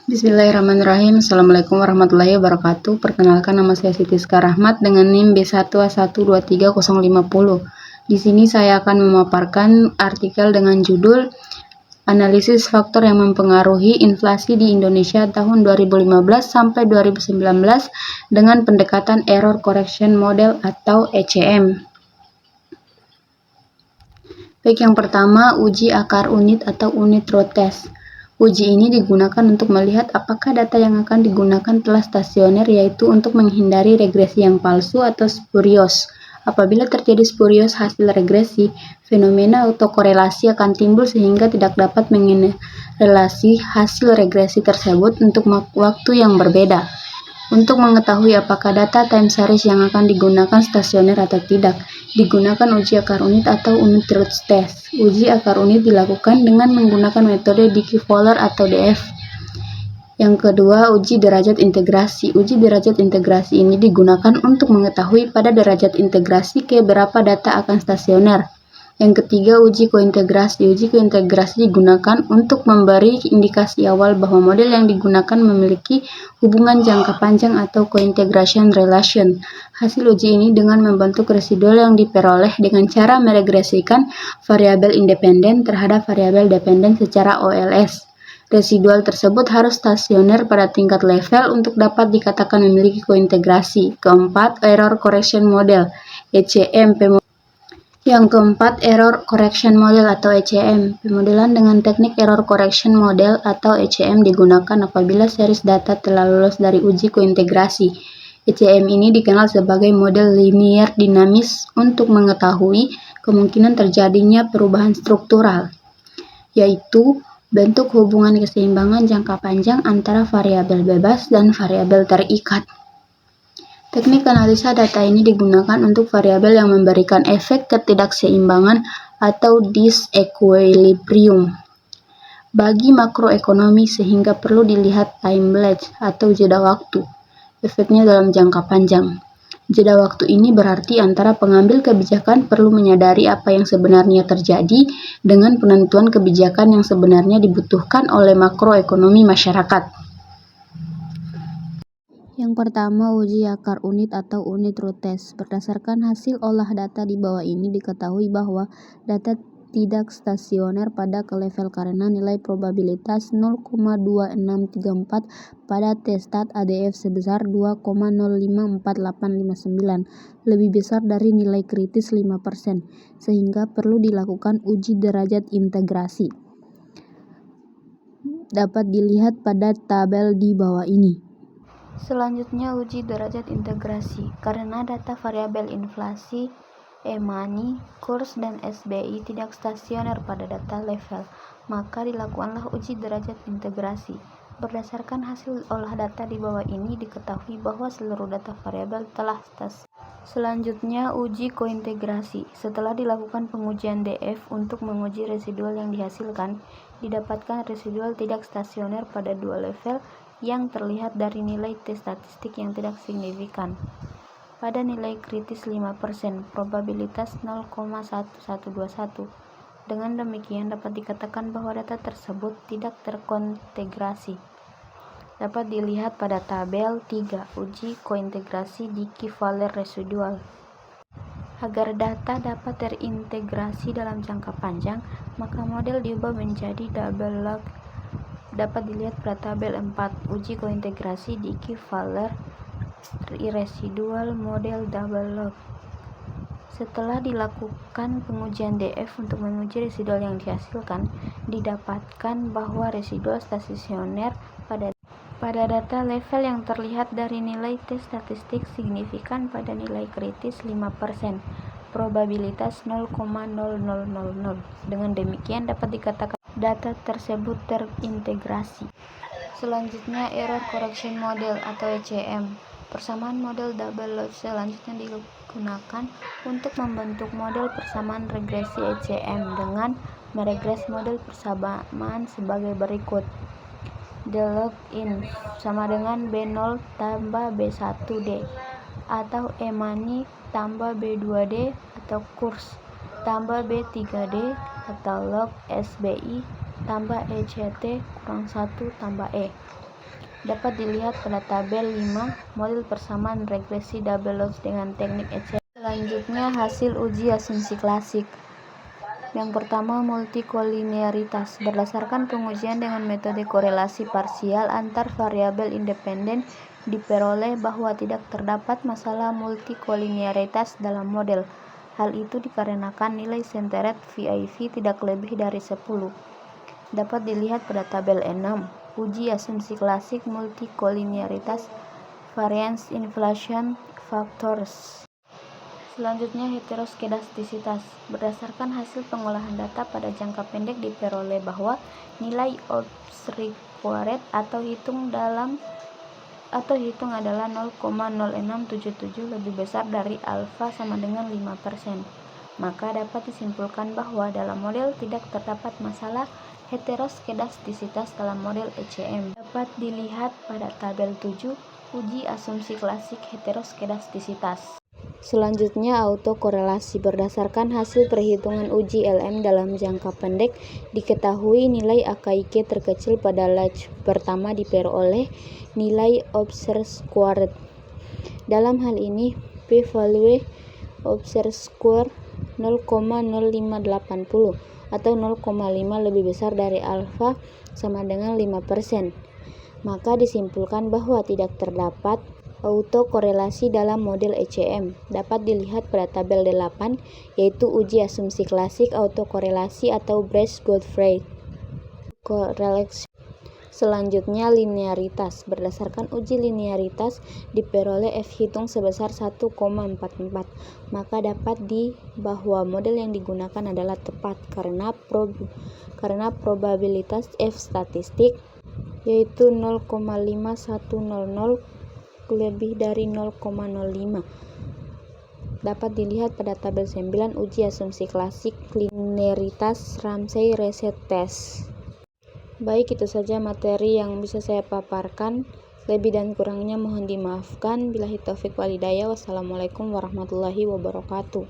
Bismillahirrahmanirrahim. Assalamualaikum warahmatullahi wabarakatuh. Perkenalkan, nama saya Siti Rizka Rahmat dengan NIM B1A1230050. Di sini saya akan memaparkan artikel dengan judul Analisis Faktor yang Mempengaruhi Inflasi di Indonesia tahun 2015 sampai 2019 dengan pendekatan Error Correction Model atau ECM. Baik, yang pertama, uji akar unit atau unit root test. Uji ini digunakan untuk melihat apakah data yang akan digunakan telah stasioner, yaitu untuk menghindari regresi yang palsu atau spurious. Apabila terjadi spurious hasil regresi, fenomena autokorelasi akan timbul sehingga tidak dapat mengerelasi hasil regresi tersebut untuk waktu yang berbeda. Untuk mengetahui apakah data time series yang akan digunakan stasioner atau tidak, digunakan uji akar unit atau unit root test. Uji akar unit dilakukan dengan menggunakan metode Dickey-Fowler atau DF. Yang kedua, uji derajat integrasi. Uji derajat integrasi ini digunakan untuk mengetahui pada derajat integrasi ke berapa data akan stasioner. Yang ketiga, uji kointegrasi. Uji kointegrasi digunakan untuk memberi indikasi awal bahwa model yang digunakan memiliki hubungan jangka panjang atau cointegration relation. Hasil uji ini dengan membentuk residual yang diperoleh dengan cara meregresikan variabel independen terhadap variabel dependen secara OLS. Residual tersebut harus stasioner pada tingkat level untuk dapat dikatakan memiliki kointegrasi. Keempat, Error Correction Model (ECM). Yang keempat, Error Correction Model atau ECM. Pemodelan dengan teknik Error Correction Model atau ECM digunakan apabila series data telah lolos dari uji kointegrasi. ECM ini dikenal sebagai model linear dinamis untuk mengetahui kemungkinan terjadinya perubahan struktural, yaitu bentuk hubungan keseimbangan jangka panjang antara variabel bebas dan variabel terikat. Teknik analisa data ini digunakan untuk variabel yang memberikan efek ketidakseimbangan atau disequilibrium bagi makroekonomi, sehingga perlu dilihat time lag atau jeda waktu efeknya dalam jangka panjang. Jeda waktu ini berarti antara pengambil kebijakan perlu menyadari apa yang sebenarnya terjadi dengan penentuan kebijakan yang sebenarnya dibutuhkan oleh makroekonomi masyarakat. Yang pertama, uji akar unit atau unit root test. Berdasarkan hasil olah data di bawah ini, diketahui bahwa data tidak stasioner pada ke level karena nilai probabilitas 0,2634 pada testat ADF sebesar 2,054859 lebih besar dari nilai kritis 5%, sehingga perlu dilakukan uji derajat integrasi. Dapat dilihat pada tabel di bawah ini. Selanjutnya, uji derajat integrasi. Karena data variabel inflasi, e-money, kurs, dan SBI tidak stasioner pada data level, maka dilakukanlah uji derajat integrasi. Berdasarkan hasil olah data di bawah ini, diketahui bahwa seluruh data variabel telah stasioner. Selanjutnya, uji kointegrasi. Setelah dilakukan pengujian DF untuk menguji residual yang dihasilkan, didapatkan residual tidak stasioner pada dua level yang terlihat dari nilai T statistik yang tidak signifikan. Pada nilai kritis 5%, probabilitas 0,1121. Dengan demikian dapat dikatakan bahwa data tersebut tidak terkointegrasi. Dapat dilihat pada tabel 3, uji kointegrasi Dickey-Fowler residual. Agar data dapat terintegrasi dalam jangka panjang, maka model diubah menjadi double log. Dapat dilihat pada tabel 4, uji kointegrasi Dickey-Fowler residual model double log. Setelah dilakukan pengujian DF untuk menguji residual yang dihasilkan, didapatkan bahwa residual stasioner pada data level yang terlihat dari nilai T statistik signifikan pada nilai kritis 5%, probabilitas 0,0000. Dengan demikian dapat dikatakan data tersebut terintegrasi. Selanjutnya, Error Correction Model atau ECM. Persamaan model double log selanjutnya digunakan untuk membentuk model persamaan regresi ECM dengan meregres model persamaan sebagai berikut. The log in sama dengan B0 tambah B1D atau e-money tambah B2D atau kurs tambah B3D atau log SBI tambah ECT kurang 1 tambah E. Dapat dilihat pada tabel 5, model persamaan regresi double loss dengan teknik ECM. Selanjutnya, hasil uji asumsi klasik. Yang pertama, multikolinearitas. Berdasarkan pengujian dengan metode korelasi parsial antar variabel independen, diperoleh bahwa tidak terdapat masalah multikolinearitas dalam model. Hal itu dikarenakan nilai senteret VIV tidak lebih dari 10. Dapat dilihat pada tabel 6, uji asumsi klasik multikolinearitas, variance inflation factors. Selanjutnya, heteroskedastisitas. Berdasarkan hasil pengolahan data pada jangka pendek, diperoleh bahwa nilai odds required atau hitung adalah 0,0677 lebih besar dari alfa sama dengan 5%. Maka dapat disimpulkan bahwa dalam model tidak terdapat masalah heteroskedastisitas dalam model ECM. Dapat dilihat pada tabel 7, uji asumsi klasik heteroskedastisitas. Selanjutnya, autokorelasi. Berdasarkan hasil perhitungan uji LM dalam jangka pendek, diketahui nilai AKIK terkecil pada latch pertama diperoleh nilai observed squared. Dalam hal ini, p-value observed square 0,0580 atau 0,5 lebih besar dari alfa sama dengan 5%. Maka disimpulkan bahwa tidak terdapat autokorelasi dalam model ECM. Dapat dilihat pada tabel 8, yaitu uji asumsi klasik autokorelasi atau Brace-Godfrey correlation. Selanjutnya, linearitas. Berdasarkan uji linearitas, diperoleh F hitung sebesar 1,44. Maka dapat bahwa model yang digunakan adalah tepat karena probabilitas F statistik yaitu 0,5100 lebih dari 0,05. Dapat dilihat pada tabel 9, uji asumsi klasik linearitas Ramsey-Reset test. Baik, itu saja materi yang bisa saya paparkan. Lebih dan kurangnya mohon dimaafkan. Billahi taufik wal hidayah. Wassalamualaikum warahmatullahi wabarakatuh.